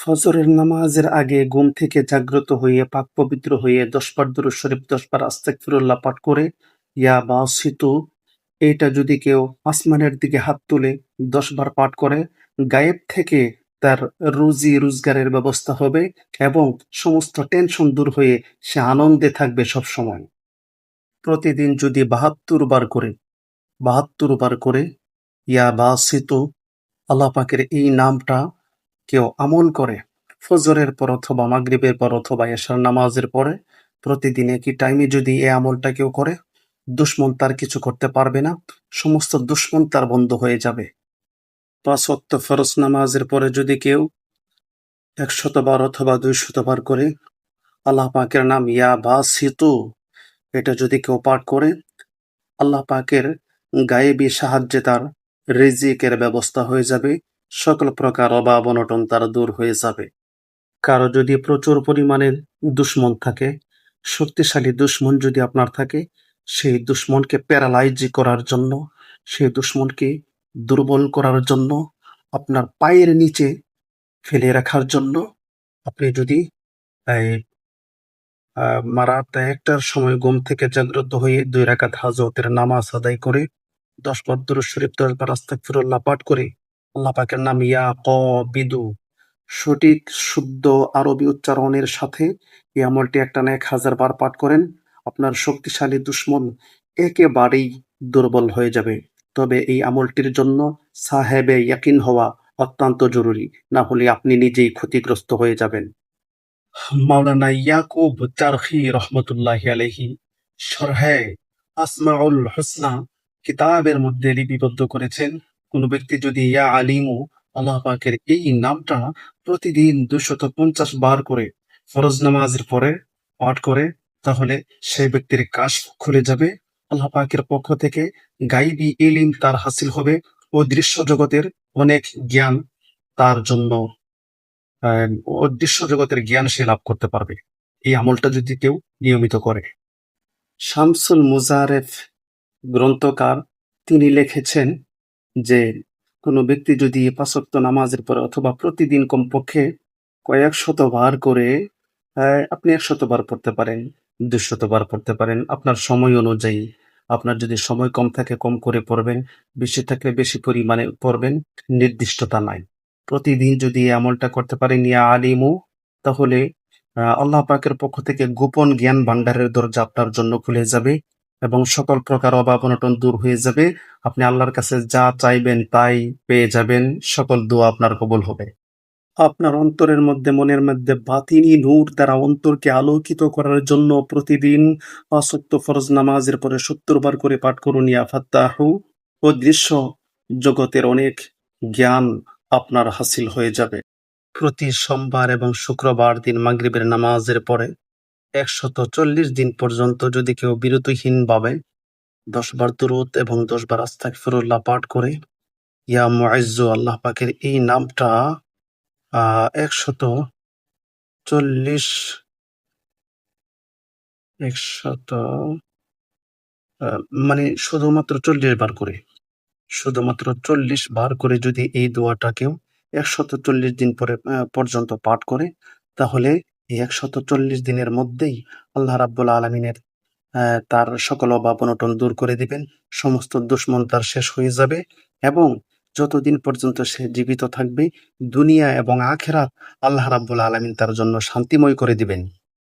ফজরের নামাজের আগে ঘুম থেকে জাগ্রত হয়ে পাক পবিত্র হয়ে ১০ বার দুরূদ শরীফ ১০ বার আস্তাগফিরুল্লাহ পাঠ করে ইয়া বাসিতু এইটা যদি কেউ আসমানের দিকে হাত তুলে ১০ বার পাঠ করে গায়েব থেকে তার রুজি রোজগারের ব্যবস্থা হবে এবং সমস্ত টেনশন দূর হয়ে সে আনন্দে থাকবে সবসময়। প্রতিদিন যদি ৭২ বার করে ইয়া বাসিতু আল্লাহ পাকের এই নামটা কেউ আমল করে ফজরের পর অথবা মাগরিবের পর অথবা এশার নামাজের পরে প্রতিদিন একই টাইমে যদি এই আমলটা কেউ করে দুশ্মন তার কিছু করতে পারবে না, সমস্ত দুশ্মন তার বন্ধ হয়ে যাবে। ৫ ওয়াক্ত ফরজ নামাজের পরে যদি কেউ ১০০ বার অথবা ২০০ বার করে আল্লাহ পাকের নাম ইয়া বাসিতু এটা যদি কেউ পাঠ করে আল্লাহ পাকের গায়েবী সাহায্যে তার রিজিকের ব্যবস্থা হয়ে যাবে, সকল প্রকার অভাব অনটন তার দূর হয়ে যাবে। কারো যদি প্রচুর পরিমাণের দুশ্মন থাকে, শক্তিশালী দুশ্মন যদি আপনার থাকে, সেই দুশ্মনকে প্যারালাইজ করার জন্য, সেই দুশ্মনকে দুর্বল করার জন্য, আপনার পায়ের নিচে ফেলে রাখার জন্য আপনি যদি এই রাত ১টার সময় ঘুম থেকে জাগ্রত হয়ে ২ রাকাত হাজতের নামাজ আদায় করে ১০ বার দুরূদ শরীফ ১০ বার আস্তাগফিরুল্লাহ পাঠ করে আল্লাহ পাকের নাম ইয়া কবিদু সঠিক শুদ্ধ আরবি উচ্চারণের সাথে এই আমলটি একটানা ১০০০ বার পাঠ করেন, আপনার শক্তিশালী দুশ্মন একেবারেই দুর্বল হয়ে যাবে। তবে এই আমলটির জন্য সাহেবে ইয়াকিন হওয়া অত্যন্ত জরুরি, না হলে আপনি নিজেই ক্ষতিগ্রস্ত হয়ে যাবেন। মাওলানা ইয়াকুব চারখি রহমতুল্লাহি আলাইহি শরহে আসমাউল হুসনা কিতাবের মধ্যে লিপিবদ্ধ করেছেন, কোন ব্যক্তি যদি ইয়া আলিমু আল্লাহ পাকের এই নামটা প্রতিদিন ২৫০ বার করে ফরজ নামাজের পরে পাঠ করে তাহলে সেই ব্যক্তির কাশ খুলে যাবে, আল্লাহ পাকের পক্ষ থেকে গাইবী ইলম তার হাসিল হবে, অদৃশ্য জগতের অনেক জ্ঞান তার জন্য অদৃশ্য জগতের জ্ঞান সে লাভ করতে পারবে এই আমলটা যদি কেউ নিয়মিত করে। শামসুল মুজারেফ গ্রন্থকার তিনি লিখেছেন যে কোনো ব্যক্তি যদি ৫ ওয়াক্ত নামাজের পরে অথবা প্রতিদিন কমপক্ষে কয়েক শতবার করে আপনি ১০০ বার পড়তে পারেন, ২০০ বার পড়তে পারেন আপনার সময় অনুযায়ী। আপনার যদি সময় কম থাকে কম করে পড়বেন, বেশি থাকলে বেশি পরিমাণে পড়বেন, নির্দিষ্টতা নাই। প্রতিদিন যদি এই আমলটা করতে পারেন ইয়া আলিমু তাহলে আল্লাহ পাকের পক্ষ থেকে গোপন জ্ঞান ভান্ডারের দরজা আপনার জন্য খুলে যাবে এবং সকল প্রকার অভাব অনটন দূর হয়ে যাবে। আপনি আল্লাহর কাছে যা চাইবেন তাই পেয়ে যাবেন, সকল দোয়া আপনার কবুল হবে। আপনার অন্তরের মধ্যে মনের মধ্যে বাতিনি নূর দ্বারা অন্তরকে আলোকিত করার জন্য প্রতিদিন ৫ ওয়াক্ত ফরজ নামাজের পরে ৭০ বার করে পাঠ করুন ইয়া ফাত্তাহু, অদৃশ্য জগতের অনেক জ্ঞান আপনার হাসিল হয়ে যাবে। প্রতি সোমবার এবং শুক্রবার দিন মাগরিবের নামাজের পরে ১৪০ দিন পর্যন্ত যদি কেউ বিরতিহীনভাবে ১০ বার দুরূদ এবং ১০ বার আস্তাগফিরুল্লাহ পাঠ করে ইয়া মুআজ্জু আল্লাহ পাকের এই নামটা ১৪০ মানে শুধুমাত্র ৪০ বার করে যদি এই দোয়াটা কেউ ১৪০ দিন পর্যন্ত পাঠ করে তাহলে এই ১৪০ দিনের মধ্যেই আল্লাহ রাব্বুল আলামিনের তার সকল অভাব অনটন দূর করে দিবেন, সমস্ত দুশ্মন তার শেষ হয়ে যাবে এবং যতদিন পর্যন্ত সে জীবিত থাকবে দুনিয়া এবং আখিরাত আল্লাহ রাব্বুল আলামিন তার জন্য শান্তিময় করে দিবেন।